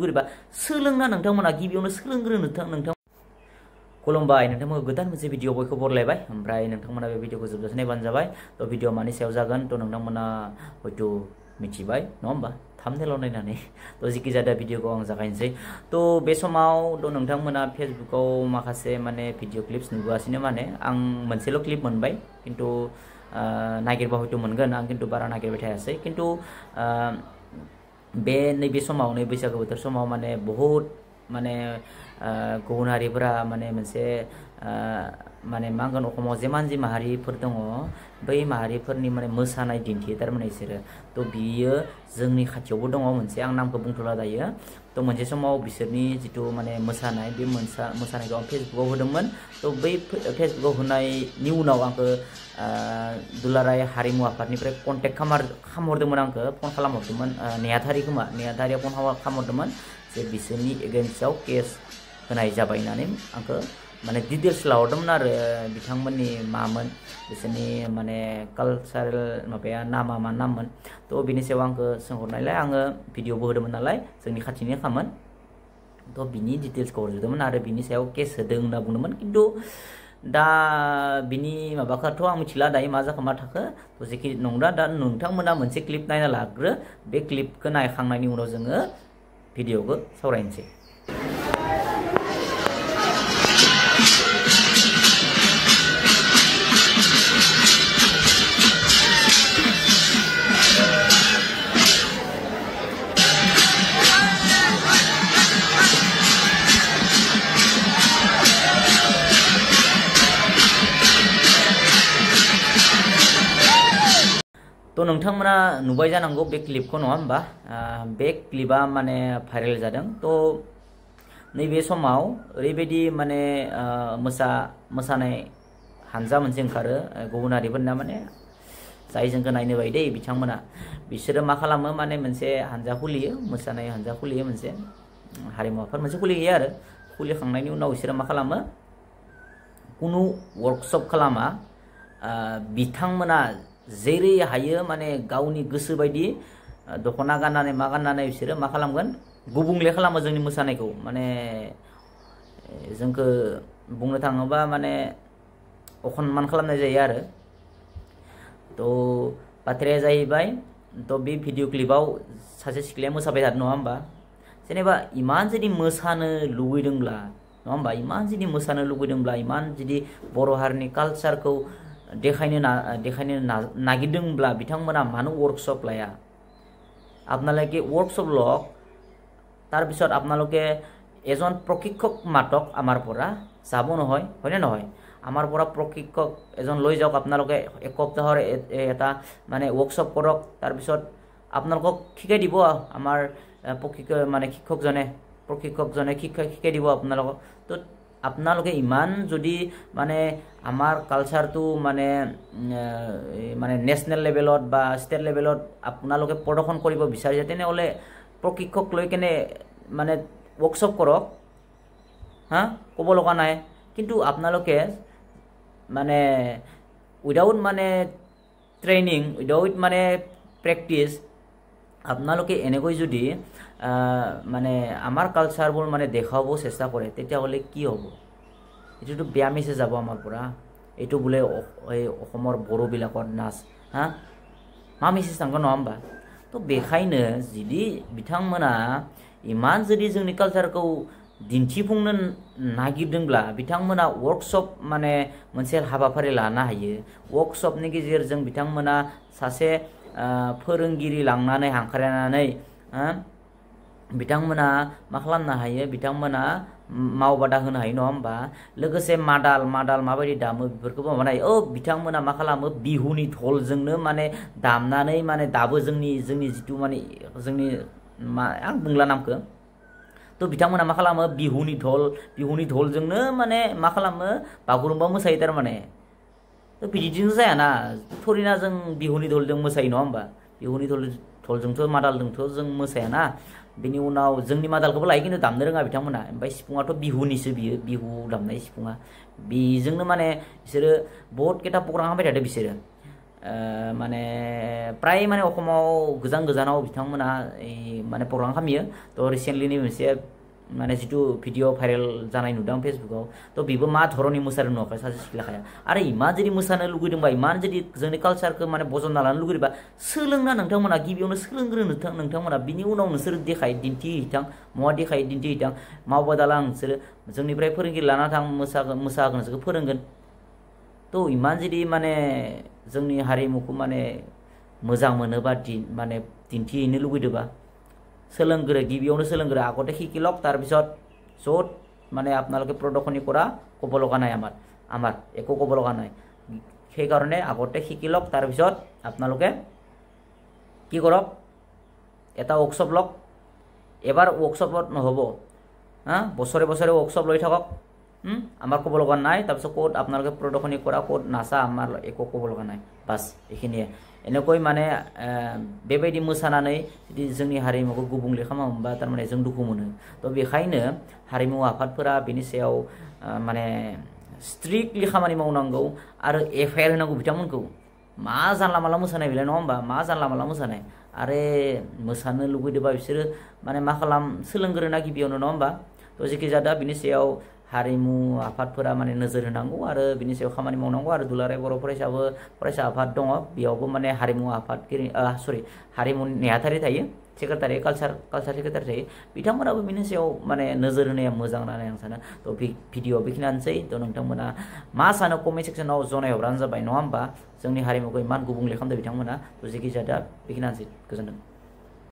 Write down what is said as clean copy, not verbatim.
लुगैयोबा सोलोंना नोंथांमोना गिबियावनो सोलोंग्रोनो नोंथां खुलुमबाय नोंथांमोना गोदान मोनसे भिडिअ बयखौ बरलायबाय ओमफ्राय नोंथांमोना बे भिडिअखौ जोबजासे नायबानो जाबाय थ' भिडिअ मानि सायाव जागोन थ' नोंथांमोना हयथ' मिथिबाय नङा होमबा थाम्बनेलाव नायनानै थ' जिखि जाया भिडिअखौ आं जागायनोसै थ' बे समाव थ' नोंथांमोना फेसबुकाव माखासे माने भिडिअ क्लिप्स नुगासिनो माने आं मोनसेल' क्लिप मोनबाय खिन्थु नागिरबा हयथ' मोनगोन आं खिन्थु बारा नागिरबाय थायासै खिन्थु बे नैबे समाव नै बैसागु बोथोर समाव माने बहुत माने गुबुन हारिफोरा माने मोनसे माने मा होनगोन अखमाव जेमान जि माहारिफोर दङ बै माहारिफोरनि माने मोसानाय दिन्थियो थारमाने बिसोरो थ' बियो जोंनि खाथियावबो दङ मोनसे आं नामखौ बुंथ'ला दायो थ' मोनसे समाव बिसोरनि जिथु माने मोसानाय बे मोसानायखौ आं फेसबुकाव होदोंमोन थ' बै फेसबुकाव होनायनि उनाव आंखौ दुलाराय हारिमु आफादनिफ्राय कन्टेक्ट खालामहरदोंमोन आंखौ फन खालामहरदोंमोन नेहाथारि खोमा नेहाथारिया फन खालामहरदोंमोन जे बिसोरनि एगेन्स्टआव केस होनाय जाबाय होननानै आंखौ माने डिटेल्स लाहरदोंमोन आरो बिथांमोननि मामोन बिसोरनि माने कालचारेल माबाया नामा मा नाममोन थ' बिनि सायाव आंखौ सोंहरनायलाय आङो भिडिअबो होदोंमोन नालाय जोंनि खाथिनि खामोन थ' बिनि डिटेल्सखौ हरजोबदोंमोन आरो बिनि सायाव केस होदों होनना बुंदोंमोन खिन्थु दा बिनि माबाखौथ' आं मिथिला दायो मा जाखो मा थाखो थ' जेखि नंला दा नोंथांमोना मोनसे क्लिप नायना लाग्रो बे क्लिपखौ नायखांनायनि उनाव जोङो भिडिअखौ सावरायनोसै थ' नोंथांमोना नुबाय जानांगौ बे क्लिपखौ नङा होमबा बे क्लिपआ माने भाइरेल जादों थ' नैबे समाव ओरैबायदि माने मोसानाय हानजा मोनसे ओंखारो गुबुन हारिफोरना माने जाय जोंखौ नायनो बाय दै बिथांमोना बिसोरो मा खालामो माने मोनसे हानजा खुलियो मोसानाय हानजा खुलियो मोनसे हारिमु आफाद मोनसे खुलियो आरो खुलिखांनायनि उनाव बिसोरो मा खालामो कुनु वर्कशप खालामा बिथांमोना जेरै हायो माने गावनि गोसो बायदि दख'ना गाननानै मा गाननानै बिसोरो मा खालामगोन गुबुंले खालामो जोंनि मोसानायखौ माने जोंखौ बुंनो थाङोबा माने अखनमान खालामनाय जायो आरो थ' बाथ्राया जाहैबाय थ' बे भिडिअ क्लिपाव सासे सिख्लाया मोसाबाय थादों नङा होमबा जेनेबा इमान जुदि मोसानो लुबैदोंब्ला नङा होमबा इमान जुदि मोसानो लुबैदोंब्ला इमान जुदि बर' हारिनि कालचारखौ देखायनो नागिरदोंब्ला बिथांमोना मानो वर्कशप लाया आपनालोके वर्कशप লওক তাৰপিছত আপোনালোকে এজন প্ৰশিক্ষক মাতক আমাৰ পৰা যাব নহয় হয়নে নহয় আমাৰ পৰা প্ৰশিক্ষক এজন লৈ যাওক আপোনালোকে এক সপ্তাহৰ এটা মানে वर्कशप কৰক তাৰপিছত আপোনালোকক শিকাই দিব আমাৰ প্ৰশিক্ষকজনে শিকাই দিব আপোনালোকক তো আপোনালোকে ইমান যদি মানে আমাৰ কালচাৰটো মানে নেশ্যনেল লেভেলত বা ষ্টেট লেভেলত আপোনালোকে প্ৰদৰ্শন কৰিব বিচাৰিছে তেনেহ'লে প্ৰশিক্ষক লৈ কেনে মানে वर्कशप কৰক ক'ব লগা নাই কিন্তু আপোনালোকে মানে উইদাউট মানে ট্ৰেইনিং উইদাউট মানে প্ৰেক্টিছ আপোনালোকে এনেকৈ যদি মানে আমাৰ কালচাৰবোৰ মানে দেখাব চেষ্টা কৰে তেতিয়াহ'লে কি হ'ব এইটোতো বেয়া মেছেজ যাব আমাৰ পৰা এইটো বোলে এই অসমৰ বড়োবিলাকৰ নাচ मा मेसेज थांगोन नङा होमबा थ' बेखायनो जुदि बिथांमोना इमान जुदि जोंनि कालचारखौ दिन्थिफुंनो नागिरदोंब्ला बिथांमोना वर्कशप माने मोनसे हाबाफारि लानो हायो वर्कशपनि गेजेरजों बिथांमोना सासे फोरोंगिरि लांनानै हांख्रायनानै बिथांमोना मा खालामनो हायो बिथांमोना मावबादा होनो हायो नङा होमबा लोगोसे मादाल माबायदि दामो बेफोरखौबो माबानाय बिथांमोना मा खालामो बिहुनि धलजोंनो माने दामनानै माने दाबो जोंनि जिथु माने जोंनि आं बुंला नामखौ थ' बिथांमोना मा खालामो बिहुनि धलजोंनो माने मा खालामो बागुरुम्बा मोसायो थारमाने थ' बिदिजों जायाना थरिना जों बिहुनि धलजों मोसायो नङा होमबा बिहुनि धलजोंथ' मादालजोंथ' जों मोसायाना बिनि उनाव जोंनि मादालखौबो लायो खिन्थु दामनो रोङा बिथांमोना ओमफ्राय सिफुङाथ' बिहुनिसो बियो बिहु दामनाय सिफुङा बेजोंनो माने बिसोरो बहुत केटा प्रग्राम होबाय थादों बिसोरो माने प्राय माने अखमाव गोजान गोजानाव बिथांमोना माने प्रग्राम खालामो तो रिसेन्टलिनि मोनसे माने जितु भिडिअ भाइरेल जानाय नुदों फेसबुकाव तो बेबो मा धरननि मोसानो नुवाखै सासे सिख्लाखाया आरो इमान जुदि मोसानो लुगैदोंबा इमान जुदि जोंनि कालचारखौ माने बजबना लानो लुगैदोंबा सोलोंना नोंथांमोना गिबियावनो सोलोंग्रोनो नोंथांमोना बिनि उनाव नोंसोर देखाय दिन्थिहैथां महा देखाय दिन्थिहैथां मावबादाला नोंसोरो जोंनिफ्राय फोरोंगिरि लाना थां मोसागोन नोंसोरखौ फोरोंगोन तो इमान जुदि माने जोंनि हारिमुखौ माने मोजां मोनोबा माने दिन्थिहैनो लुगैदोंबा सोलोंग्रो गिबियावनो सोलोंग्रो আগতে শিকি লওক তাৰপিছত য'ত মানে আপোনালোকে প্ৰদৰ্শনী কৰা ক'ব লগা নাই আমাৰ একো ক'ব লগা নাই সেইকাৰণে আগতে শিকি লওক তাৰপিছত আপোনালোকে কি কৰক এটা ৱৰ্কশ্বপ লওক এবাৰ ৱৰ্কশ্বপত নহ'ব হা বছৰে বছৰে ৱৰ্কশ্বপ লৈ থাকক আমাৰ ক'ব লগা নাই তাৰপিছত ক'ত আপোনালোকে প্ৰদৰ্শনী কৰা ক'ত নাচা আমাৰ একো ক'ব লগা নাই বাছ এইখিনিয়ে এনেকৈ মানে बेबायदि मोसानानै जुदि जोंनि हारिमुखौ गुबुंले खालामोबा थारमाने जों दुखु मोनो तो बेखायनो हारिमु आफादफोरा बेनि सायाव माने स्ट्रिक्टलि खामानि मावनांगौ आरो एफआइआर होनांगौ बिथांमोनखौ मा जानला माला मोसानाय बेलाय नङा होमबा मा जानला माला मोसानाय आरो मोसानो लुगैदोंबा बिसोरो माने मा खालाम सोलोंग्रोना गिबियावनो नङा होमबा तो जेखि जादा बिनि सायाव हारिमु आफादफोरा माने नोजोर होनांगौ आरो बिनि सायाव खामानि मावनांगौ आरो दुलाराय बर' फरायसा आफाद दङ बेयावबो माने हारिमु आफादगिरि हारिमु नेहाथारि थायो सेक्रेटारि कालचार सेक्रेटारि थायो बिथांमोनाबो बिनि सायाव माने नोजोर होनाया मोजां होननानै आं सानो तो भिडिअ बेखिनियानोसै तो नोंथांमोना मा सानो कमेन्ट सेक्सनाव जनायहरबानो जाबाय नङा होमबा जोंनि हारिमुखौ इमान गुबुंले खालामदों बिथांमोना तो जेखि जादा बेखिनियानोसै गोजोन्थों